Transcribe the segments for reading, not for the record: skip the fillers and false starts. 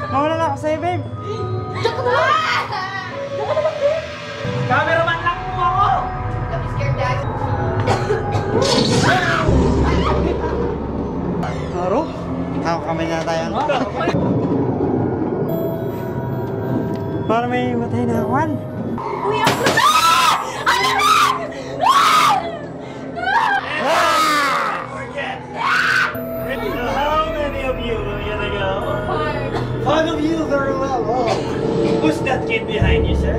Mawala na ako sa'yo, babe. Diyan ka na lang! Diyan ka na lang, babe! Cameraman lang po ako! Don't be scared, Dad. Aro? Kami na tayo. Para may matay na awan. Uy, ang gusto! Ano ba? Forget! How many of you are gonna go? 5 of you very well. Oh. Who's that kid behind you, sir?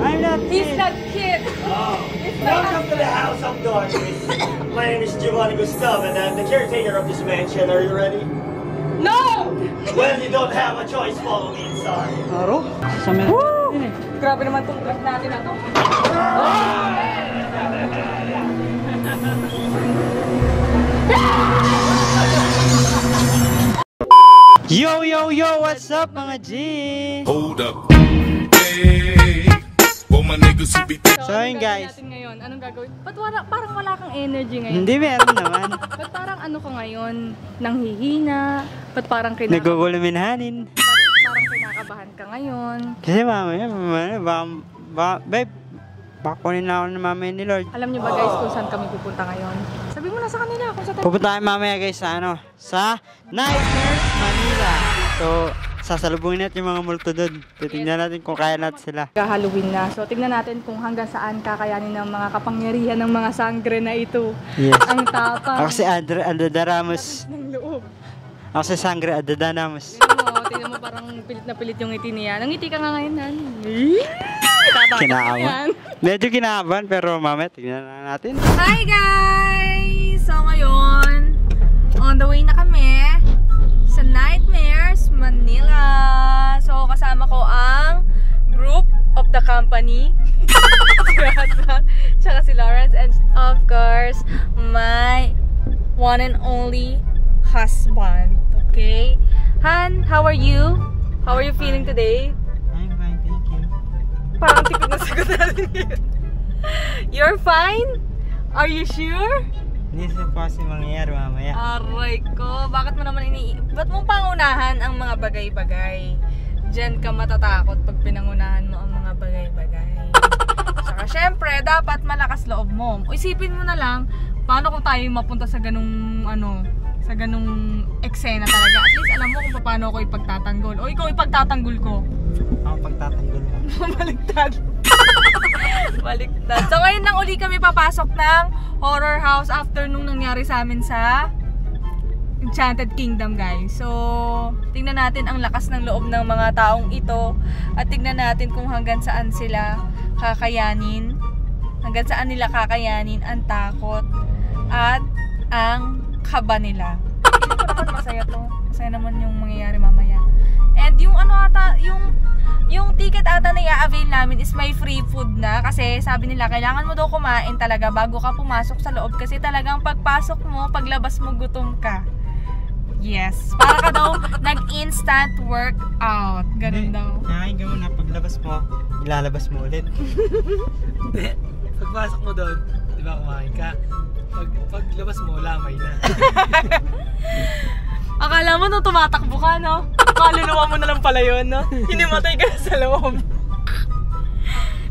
I'm not He's that kid. Oh. Welcome to the House of Darkness. My name is Giovanni Gustav and I'm the caretaker of this mansion. Are you ready? No! Well, you don't have a choice. Follow me inside. Aro? Woo! Grabe naman itong crack natin na to. Yo, yo, yo! What's up, mga G? Hold up. Hey, well, my niggas who be So, yun guys. Natin ngayon, anong gagawin? Ba't parang wala kang energy ngayon? Hindi, meron naman. Ba't parang ano ka ngayon? Nanghihina? Ba't parang Naguguluminhanin. parang kinakabahan ka ngayon? Kasi mamaya, babe, bakunin na ako ng mamaya ni Lord. Alam niyo ba guys kung saan kami pupunta ngayon? Sabi mo na sa kanila kung saan tayo. Pupunta tayo mamaya guys sa ano? Sa Nightmares Manila. So, sasalubungin natin yung mga multo doon. Titignan natin kung kaya natin sila. Halloween na. So, tignan natin kung hanggang saan kakayanin ng mga kapangyarihan ng mga sangre na ito. Yes. Ang tapang. Ako si Adada Ramos. Ng loob. Ako si Sangre Adada Ramos. Tingnan mo parang pilit na pilit yung ngiti niya. Nangiti ka nga ngayon, Han. Kinakabahan. Medyo kinakabahan pero mamaya tignan na natin. Hi guys! So ngayon, on the way na kami sa Nightmares Manila. So kasama ko ang group of the company. Tsaka si Lawrence and of course, my one and only husband. Okay? Han, how are you? How are you feeling today? I'm fine, thank you. Parang tipid na sagot natin yun. You're fine? Are you sure? Hindi sa kasi mangyayari mamaya. Aray ko, bakit mo naman ba't mo pangunahan ang mga bagay-bagay? Diyan ka matatakot pag pinangunahan mo ang mga bagay-bagay. Saka syempre, dapat malakas loob mo. O isipin mo na lang, paano kung tayo mapunta sa ganung sa ganung eksena talaga. At least alam mo kung paano ako ipagtatanggol. O ikaw ipagtatanggol ko. Ako pagtatanggol mo. Baliktad. Baliktad. So ngayon nang uli kami papasok ng horror house after nung nangyari sa amin sa Enchanted Kingdom, guys. So tingnan natin ang lakas ng loob ng mga taong ito at tingnan natin kung hanggang saan sila kakayanin. Hanggang saan nila kakayanin ang takot at ang kaba nila. Hindi ko naman masaya to. Masaya naman yung mangyayari mamaya. And yung ano ata, yung ticket ata na i-avail namin is may free food na. Kasi sabi nila, kailangan mo daw kumain talaga bago ka pumasok sa loob. Kasi talagang pagpasok mo, paglabas mo, gutom ka. Yes. Para ka daw nag-instant workout. Ganun daw. Kakain ka muna, paglabas mo, ilalabas mo ulit. Pagpasok mo doon, di ba kumain ka? Paglabas mo, lamay na. Akala mo nung tumatakbo ka, no? Kaluluwa mo na lang pala yun, no? Hinimatay ka na sa loob.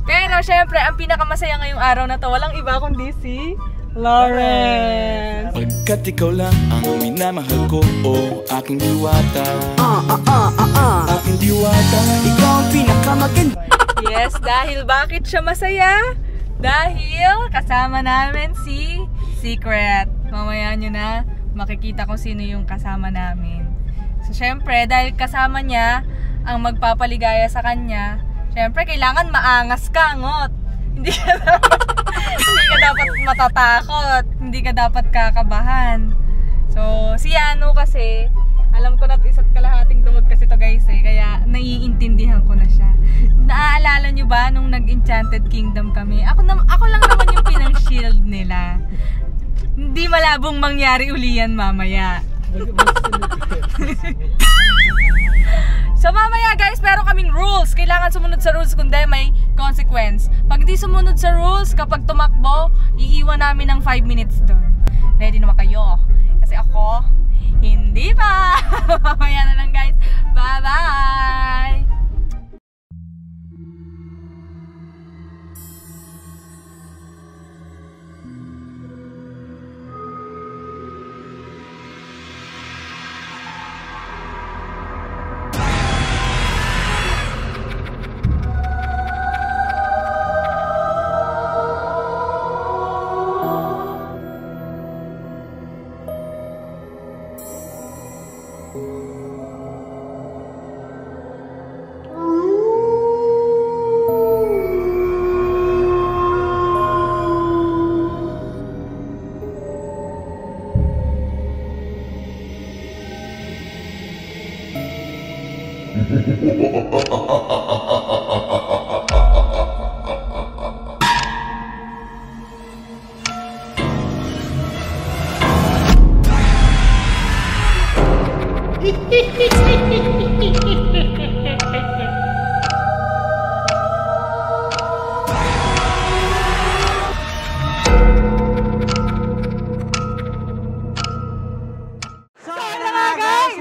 Pero syempre, ang pinakamasaya ngayong araw na to, walang iba kundi si Lawrence. Pagkat ikaw lang ang minamahal ko, oh, aking diwata. Aking diwata. Ikaw ang pinakamaganda. Yes, dahil bakit siya masaya? Dahil kasama namin si Secret. Mamaya nyo na makikita ko sino yung kasama namin. So syempre, dahil kasama niya ang magpapaligaya sa kanya, syempre kailangan maangas ka, ngot. Hindi ka dapat matatakot, hindi ka dapat kakabahan. So si Ano kasi, alam ko na isa't kalahating duwag kasi to guys eh, kaya naiintindihan ko na siya. Naaalala nyo ba nung nag-Enchanted Kingdom kami? Ako lang naman yung pinang-shield nila. Hindi malabong mangyari uli yan mamaya. So mamaya guys, meron kaming rules. Kailangan sumunod sa rules kundi may consequence. Pag di sumunod sa rules, kapag tumakbo, iiwan namin ng 5 minutes doon. Ready naman kayo? Kasi ako, hindi pa. Mamaya na lang guys. Bye!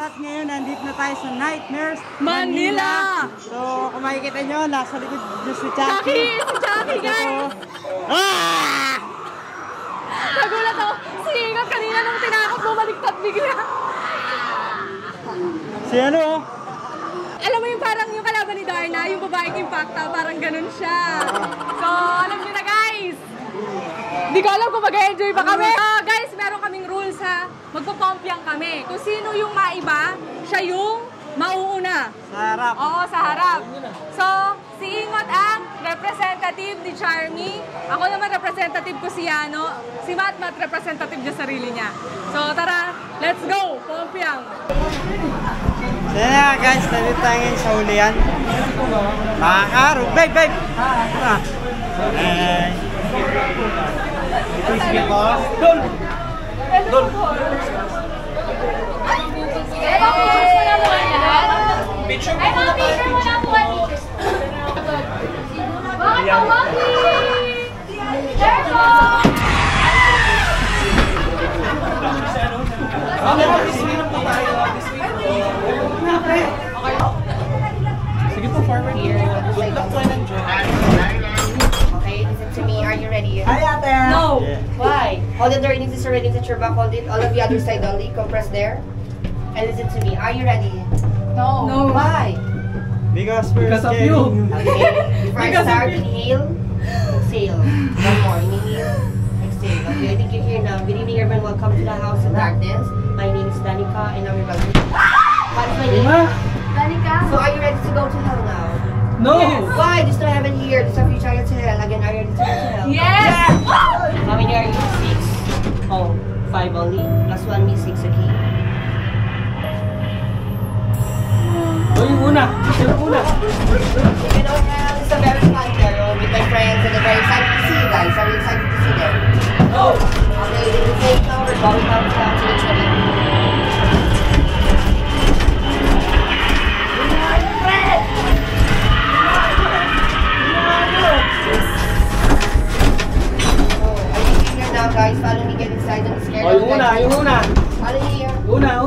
At ngayon, nandito na tayo sa Nightmares Manila! So, kung makikita nyo, nasa likod nyo si Chucky. Si Chucky, guys! Nagulat ako. Si Ingat kanina nung tinakot, bumaliktad bigla. Si ano? Alam mo yung parang yung kalaban ni Darna, yung babaeng impacta, parang ganun siya. So, alam nyo na guys! Hindi ko alam kung mag-enjoy pa kami. Guys, meron kaming rules ha. Magpo-pompyang kami. Kung sino yung maiba, siya yung mauuna. Sa harap. Oo, sa harap. So, si Ingot ang representative ni Charmy. Ako naman representative ko si Yano. Si Matmat representative niya sarili niya. So, tara, let's go! Pompyang! So yan nga guys, nandito tayo ngayon sa hulihan. Makakaro. Babe! Hey! Dol! Picture mo na tayo, picture mo. Bakit ka wagi? Sige po, forward here. Good luck po and enjoy. Okay, listen to me. Are you ready? Hi ate! No! Why? Hold the door in this already into your back. Hold it. All of the other side only. Compress there. And listen to me. Are you ready? No! No! Why? Because we're Because of scared. you. Okay. Before I start, inhale. Exhale. One more. Inhale. Exhale. Okay, I think you're here now. Good evening, everyone. Welcome to the House of Darkness. My name is Danica, and I'm your brother. What is my name? Danica? So, are you ready to go to hell now? No! Why? There's no heaven here. There's no future to hell. Again, are you ready to go to hell? Yes! How many are you? 6. Oh, 5 only. Plus 1 means 6, okay? Uy, una! Sino una? You know, hell is a very fun girl with my friends and I'm very excited to see you guys. Are you excited to see them? No! Okay, then we take now. We're going down to the tree. Now guys, follow me, get inside, don't be scared. O, yung una! Follow me here. Una!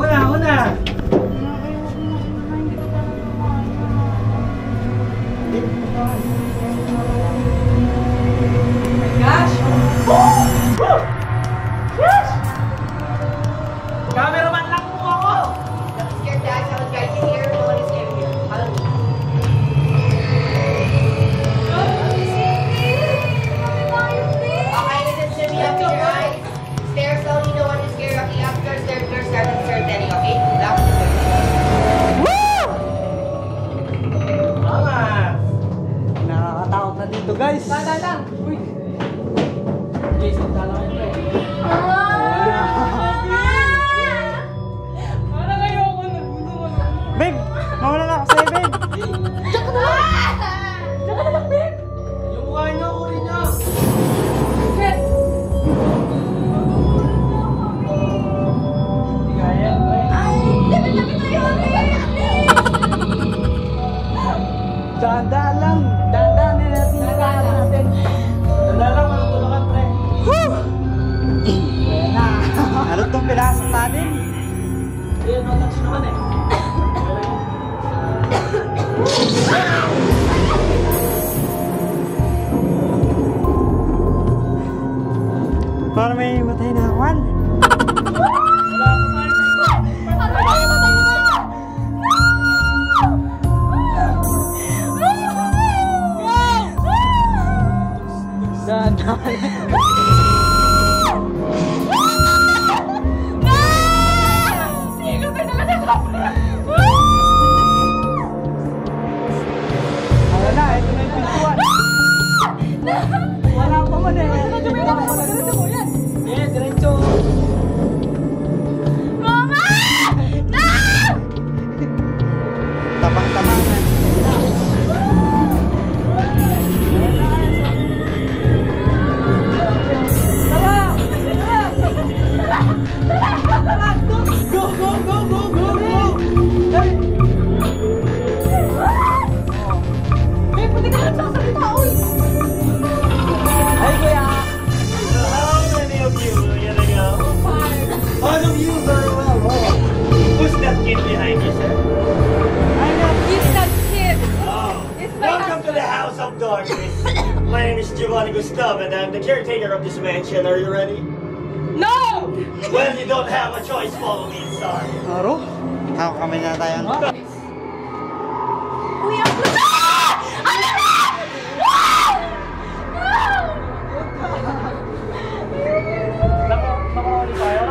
Cameraman lang po ako! Don't be scared guys, I will guide you here. No one is scared here. Follow me. Okay, listen to me, open your eyes. Stairs only, no one is scared. Okay, upstairs, third floor, seventh, third, any, okay? Lock the door. Tama! Nakakatakot na dito guys. Lang. Uy! Jason, tala kayo pre. Parang ayoko na. Babe! Mawala na ako sa'yo babe! Diyan ka na lang, babe! Yung mukha niyo, uri niyo! Shit! Hindi kaya, pre. Lapit na yun! Dahan-dahan lang! Dahan-dahan na natin yung kaya natin. Wala lang, walang tulakan, pre. Ayan na! Ano itong pinasok natin? Hindi, no touch naman eh. Tabang-tabangan. My name is Giovanni Gustav and I'm the caretaker of this mansion. Are you ready? No! Well, you don't have a choice. Follow me inside. Aro? Ako kami na tayo. Kuya!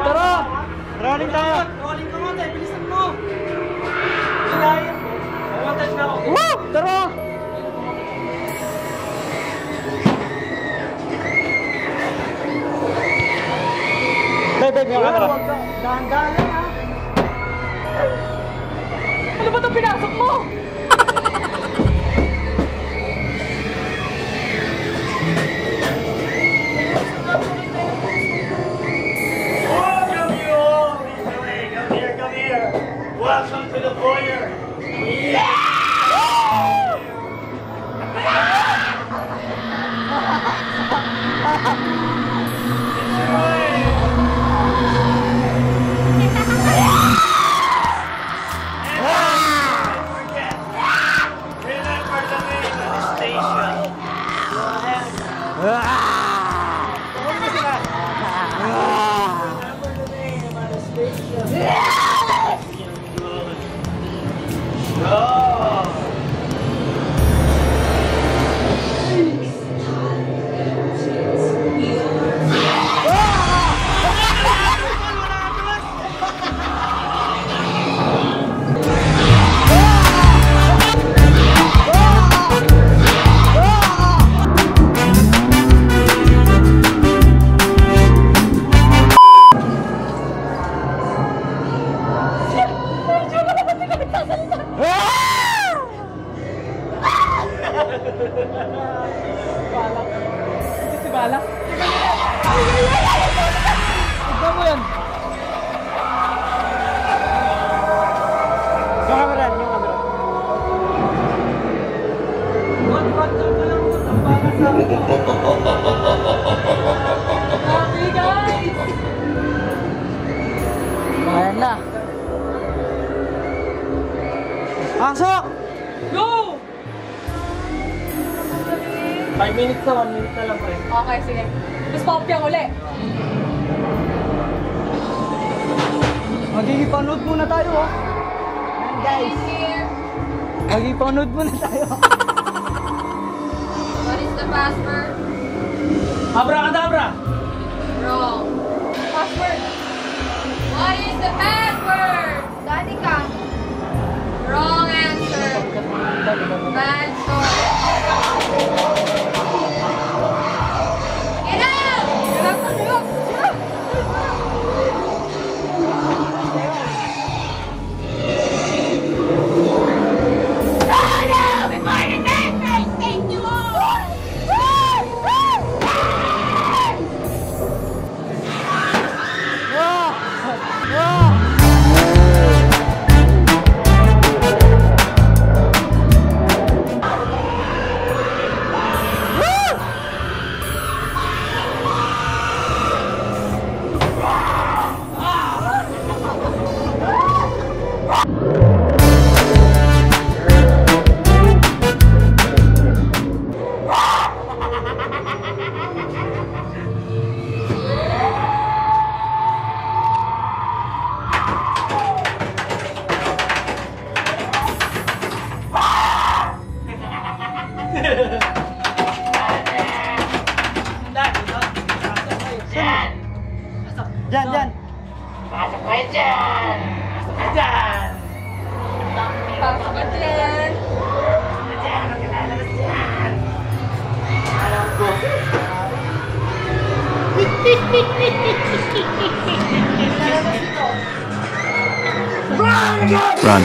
Tara! Rolling tayo! Rolling ka mo, tayo. Bilisan mo. Hilahin. Mamatay na ako. Woo! Tara! Babe, yung camera. Dahan-dahan lang ha. Ano ba itong pinasok mo? Welcome you all. Come here. Welcome to the foyer. Si Balak. Tignan mo yan. Yung camera, yung camera. Happy guys! Ayan na. Pasok! Go! 5 minutes na, 1 minute na lang, pre. Okay, sige. Tapos popyang uli. Magigipanood muna tayo, oh. Ayan, guys. Magigipanood muna tayo. What is the password? Abracadabra! Wrong. Password. What is the password? Danica. Wrong answer. Bad choice. Get out! Get out! Get out! Get out! Diyan. Pasok kayo dyan! Pasok kayo dyan! Pasok ka dyan! Dyan! Huwag ka lalabas dyan! Alam ko. Run.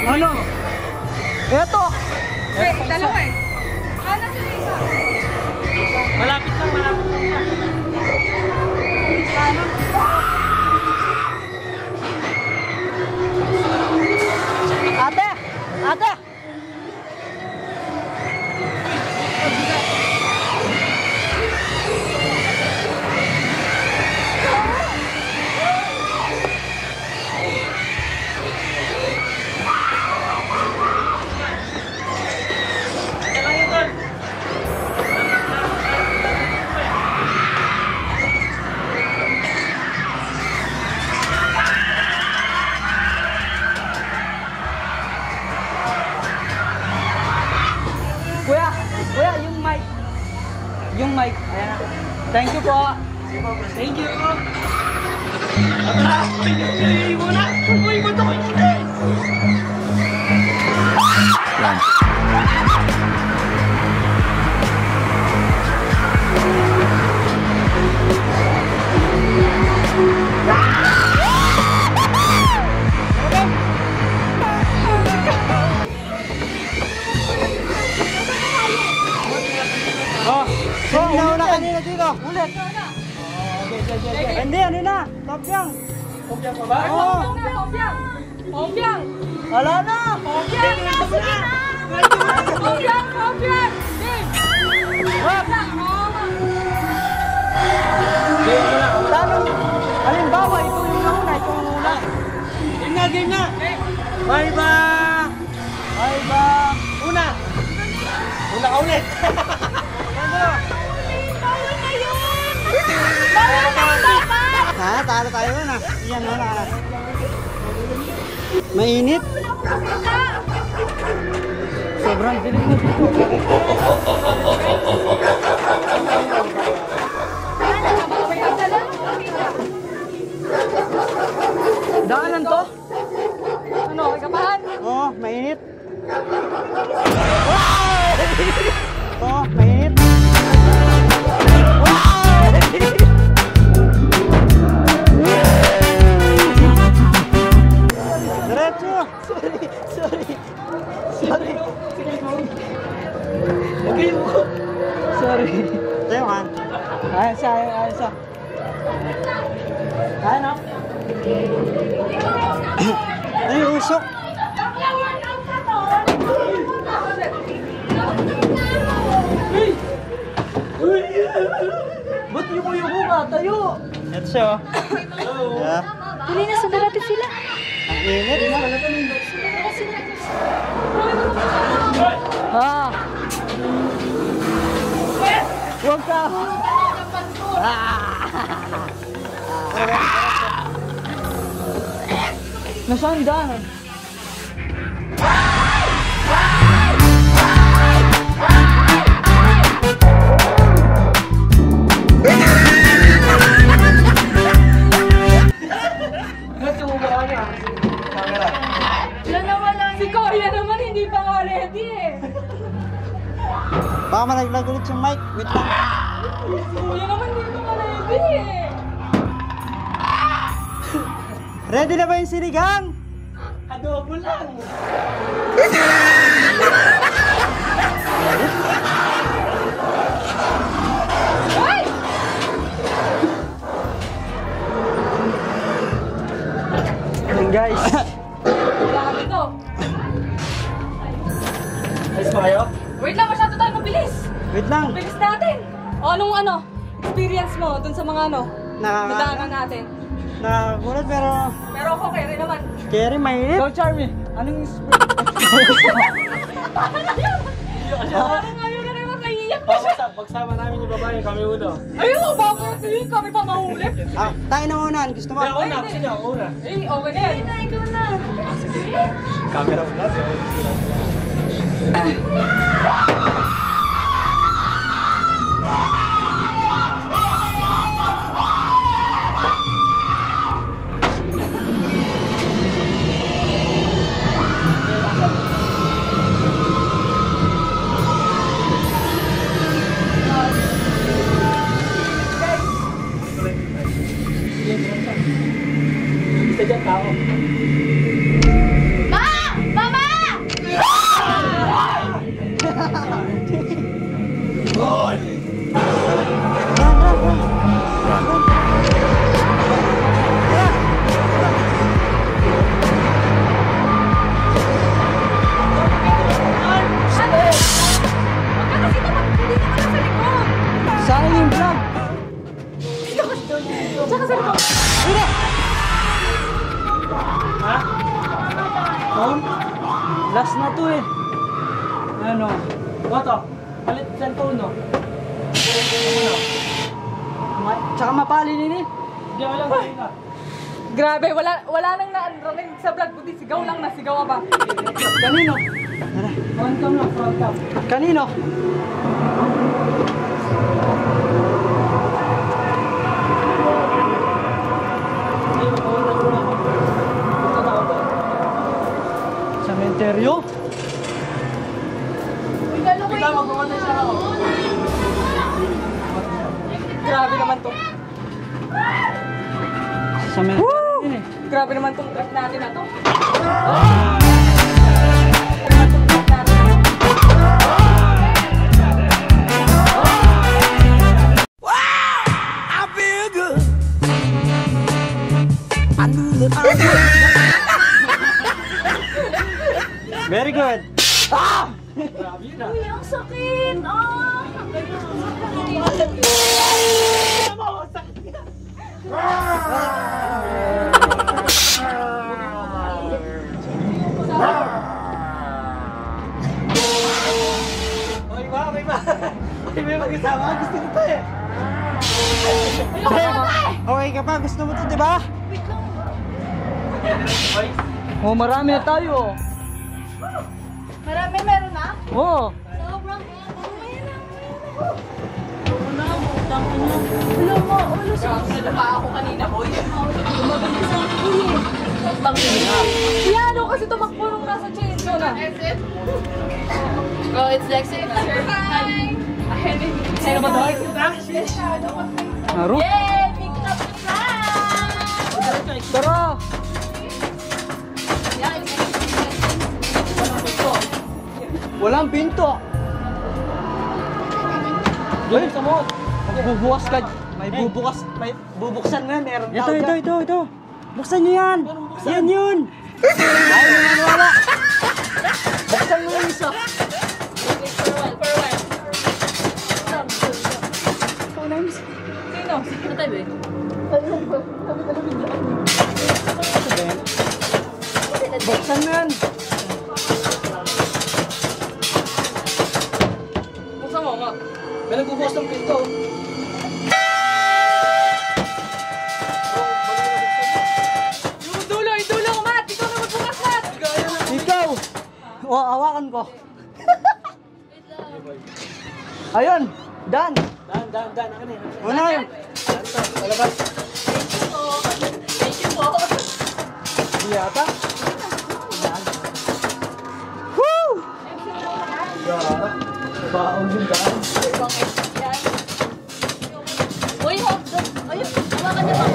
Ano? Eto! Wait, dalawa eh. Ano sila isa? Malapit lang yan. Ate! Ate! Kuya, yung mic. Yung mic. Ayan na. Thank you po. Thank you. Uy, muna. Uy, muna ko yun. Nauna kanina dito. Ulit. Hindi, ano na? Topyang. Kopya pa ba? Oo. Obyang! Wala na. Obyang! Nasa na! Obyang! Obyang! Tanong, halimbawa, ito yung nauna, ito yung una. Game na. Bye ba? Bye ba? Una. Una ka ulit. Ha, talo tayo na. Iyan na. Mainit. Sobrang dilim na dito. Daanan to? Ano, kagapahan? Oo, mainit. Oo, mainit. Diretso. Sorry. Sorry. Tayo kan. Ayos siya. Ano? Ay, usok. Ba't yung nga tayo? Ito siya. Yeah. Hindi na sa darating sila. Ang init. Ah. Huwag ka. Nasaan daan? Si Koya naman hindi pa nga ready eh. Baka malaglag ulit yung mic. Wait lang. Kuya naman hindi pa nga ready eh. Ready na ba yung sinigang? Adobo lang. Hoy! Ayan guys. Grabe to. Ayos ba kayo? Wait lang, masyado tayo mabilis. Wait lang. Bilis natin. O anong experience mo dun sa mga nadaanan natin? Nakagulat pero Pero okay rin naman. scary, mainit. So, Charmy, anong Parang ayaw na naman, naiiyak pa siya. pagsama namin yung babae, kami uno. Ayun o, bakit? Ayun, kami pa mahuli. Ah, tayo na muna. Gusto mo? Kaya una, sige, una. Eh, okay na yan. Ikaw na. Camera mo natin. Isa dyan tao. Ma! Mama! Cellphone? Last na to eh. Ano? Boto, palit cellphone no? Tsaka mapalin ini. Hindi ako lang kanina. Grabe, wala nang na-running sa vlog, kundi sigaw lang na, sigaw ba? Kanino? Front cam lang, front cam. Kanino? Sementeryo? Ikaw, magpumatay siya ako. Grabe naman to. Sementeryo din eh. Grabe naman tong trip natin na to. Very good. Uy, ang sakit! Ah! Okay ba? Okay ba? Okay ba yung mag-isama? Gusto ko to eh. Okay ka pa? Gusto mo to, di ba? Oh, marami na tayo. Marami meron na? Oh. Sobrang Alam mo, ulo pa ako kanina, boy. Mabilis ang ano kasi tumakbo nung nasa chain ko na. Oh, it's Lexi. Hi! Sino ba doon? Aro? Yay! Big up the flag! Tara! Walang pinto. Doon sa mo. Magbubukas ka. May bubuksan mo yan. Meron tao dyan. Ito. Buksan nyo yan. Yan yun. Ay, wala. Buksan mo yung isa. Sino? Natay ba? Buksan mo yan. Buksan mo nga. May nagbubukas ng pinto. Yung dulo, Matt! Ikaw na magbukas, Matt! Ikaw. O, hawakan ko. Ayun. Dan. Dan. Ano yun? Una yun. Palabas. Thank you po. Di yata. Woo! Baon din daan. Uy, hotdog! Ayun, hawakan niya pa.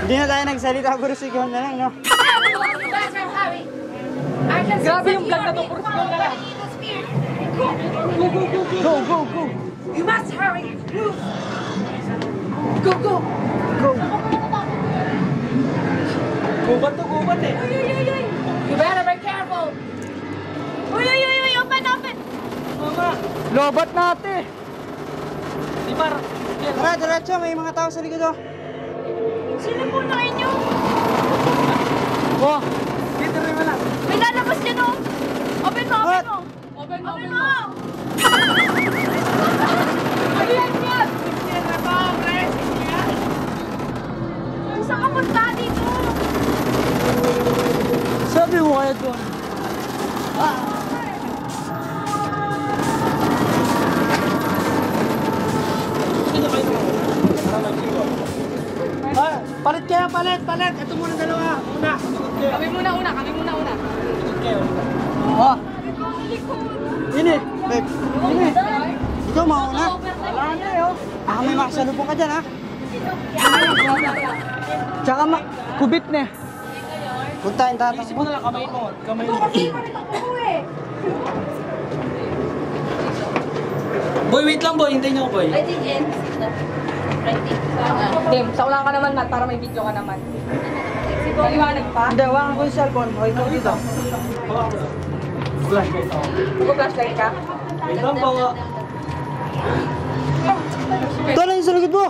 Hindi na tayo nagsalita, puro sigaw na lang, no? Grabe yung vlog na to, puro sigaw na lang. Go! You must hurry! Move! Go! Gubat eh. You better be careful! Uy! Open! Mama. Lobat natin! Di ba? Tara, diretso, may mga tao sa likod, oh. Sino po na inyo? Oh, Dito rin mo lang. May lalabas dyan, oh! Open mo! What? Open mo! Ayan yan! Saan ka punta dito? sabi mo kaya doon. Palit kaya, palit. Ito muna dalawa. Kami muna una. Oh, ini, babe. Ini. Ikaw mauna. Wala na yun. Baka may makasalubong ka dyan, ha? Tsaka kubit na. Puntahin tatas Isip mo. mo na lang, kamay mo. Kasi pa rin ako eh. Boy, wait lang boy. Hintayin niyo ako boy. I think it's Game, saulang ka naman man para may video ka naman. Maliwanag pa? Hindi, hawakan ko yung cellphone. O, ikaw dito. Flashlight ako. Mag-flashlight ka? Isang bawa. Ito na yung sa likod mo.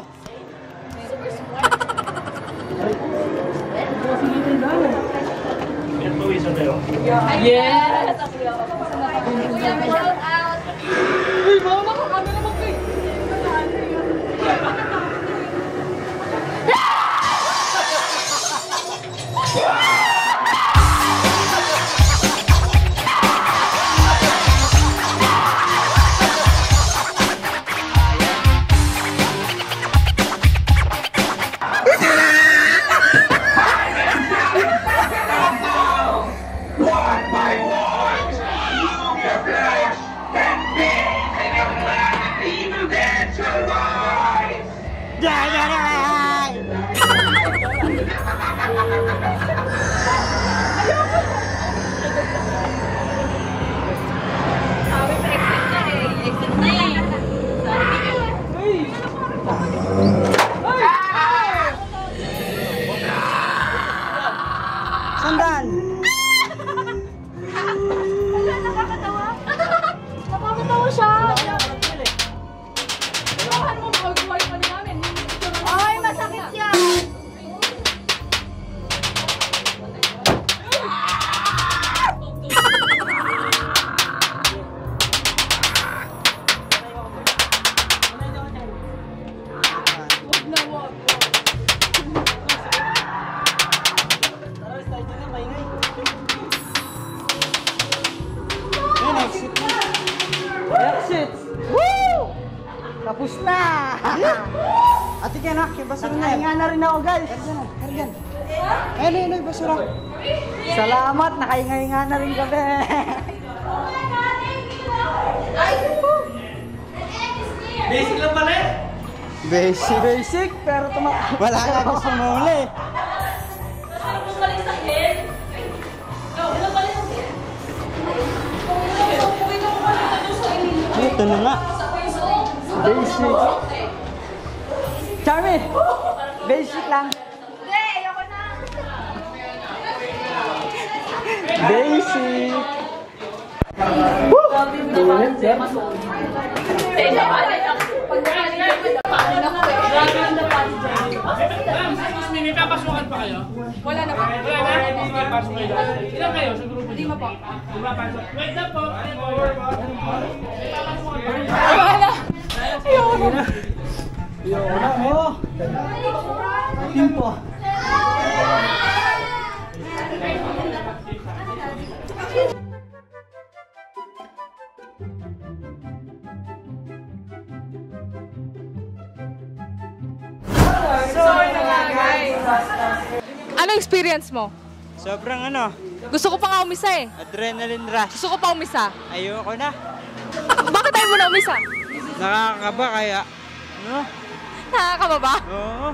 Pinagpawisan tayo. Yes! Shout out! Uy, mama ko, kami naman kayo. Sandaan. Nakakatawa siya. Ay, masakit yan. Exit. Woo! Tapos na. Ate Kenak, yung basura na. Nakahinga na rin ako guys. Kargan. Ayun, yung basura. Salamat, nakahinga-hinga na rin kami. Basic lang pala eh. Basic, pero wala nga gusto muli. Ito na nga. Basic. Charmy! Basic lang. Basic. May papasukan pa kayo? Wala na pa. Wala na? May pasok kayo. Ilan kayo sa grupo niyo? Lima po. Lima pasok. Wait lang po. Wala. Ayoko na. Ayoko na, oh. Timpo. So, ito nga guys. Ano experience mo? Sobrang ano, Gusto ko pa nga umisa eh. adrenaline rush. Gusto ko pa umisa. Ayoko na. Bakit tayo muna umisa? Nakakaba kaya. Ano? Nakakaba ba? Oo.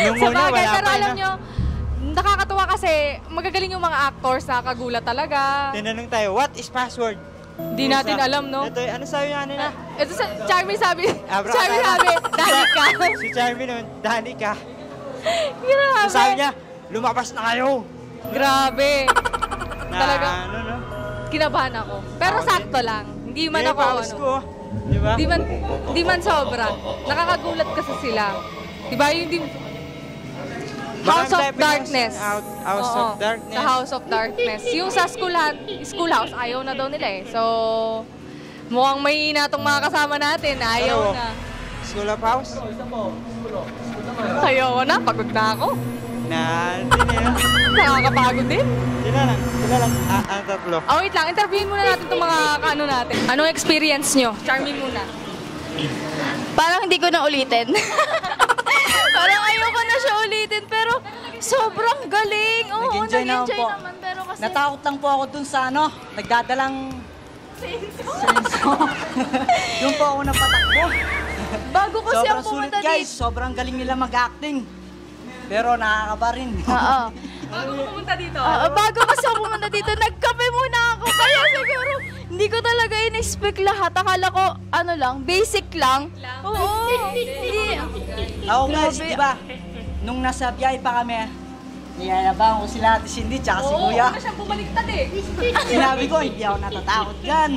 Yung Sa una, bagay, wala pero pa alam na. nyo, nakakatuwa kasi magagaling yung mga actors, nakakagulat talaga. Tinanong tayo, what is password? Di natin alam, no? Ito, ano sabi niya kanina? Ito sa Charmy sabi, Abra- Charmy sabi, dali ka. Si Charmy nun, Dani ka. Grabe. So, sabi niya, lumabas na kayo. Grabe. Na, Talaga, ano, no? kinabahan ako. Pero sakto lang. Hindi man ako, paus ano. ko. Di ba? Di man sobra. Nakakagulat kasi sila. Di ba yung House of Darkness. House Oo, of Darkness. Sa House of Darkness. Yung sa schoolhouse, ayaw na daw nila eh. So, mukhang may na tong mga kasama natin. Ayaw Ano? na. School of House? Ayaw na. Pagod na ako. Hindi na yun. Nakakapagod din. Sila lang. Ang tatlo. Oh, wait lang. Interviewin muna natin itong mga kaano natin. Anong experience nyo? Charming muna. Parang hindi ko na ulitin. Parang ayoko na siya ulitin, pero sobrang galing. Oo, Nag-enjoy naman nag-enjoy po. naman, pero kasi... Natakot lang po ako dun sa ano, nagdadalang... Senso. Yung po ako napatakbo. Bago kasi Sobrang ako sulit pumunta guys, dito. sobrang galing nila mag-acting. Pero nakakaba rin. Oo. Bago ko pumunta dito. Bago kasi ako pumunta dito, nagkape muna ako. Kaya siguro, Hindi ko talaga in-expect lahat. Akala ko, ano lang, basic lang. Oo. Hindi. Ako guys, Grabe. di ba? Nung nasa biyahe pa kami, niyayabang ko sila Ate Cindy tsaka si Kuya. Oo, siyang bumaliktad eh. Sinabi ko, hindi ako natatakot dyan.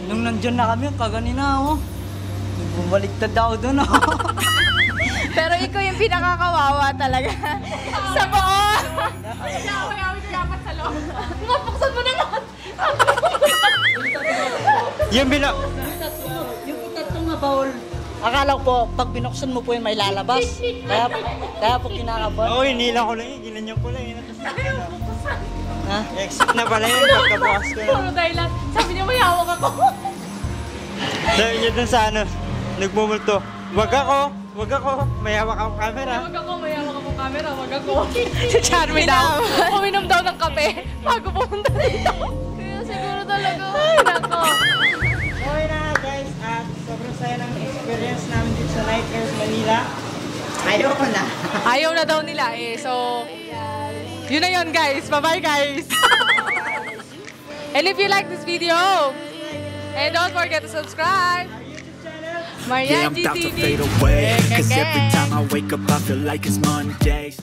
Nung nandyan na kami, kaganina ako. Bumaliktad ako dun ako. Pero ikaw yung pinakakawawa talaga. Sa buo. Kaya ko dapat sa loob. Nga, buksan mo naman. Yung Yung tatlong na bowl, akala ko po, pag binuksan mo po yun, may lalabas. Kaya po kinakabahan. Oo, hinila ko lang yun. Ginanyan ko lang yun. Ha? Exit na pala yun. Pagkabukas ko lang. Puro dahilan. Sabi niya, may hawak ako. Sabi niya dun sa ano, nagmumulto. Wag ako. May hawak akong camera. Wag ako, may hawak ako camera. Wag ako. Si Charmy daw. Uminom daw ng kape bago pumunta dito. Kaya siguro talaga. Ay, nako. Okay na guys, at sobrang saya ng experience namin dito sa Night Air Manila. Ayoko na. Ayaw na daw nila eh. So, yun na yun guys. Bye-bye guys. And if you like this video, and don't forget to subscribe. Yeah, I'm Marianji about to TV. fade away. Cause every time I wake up I feel like it's Monday.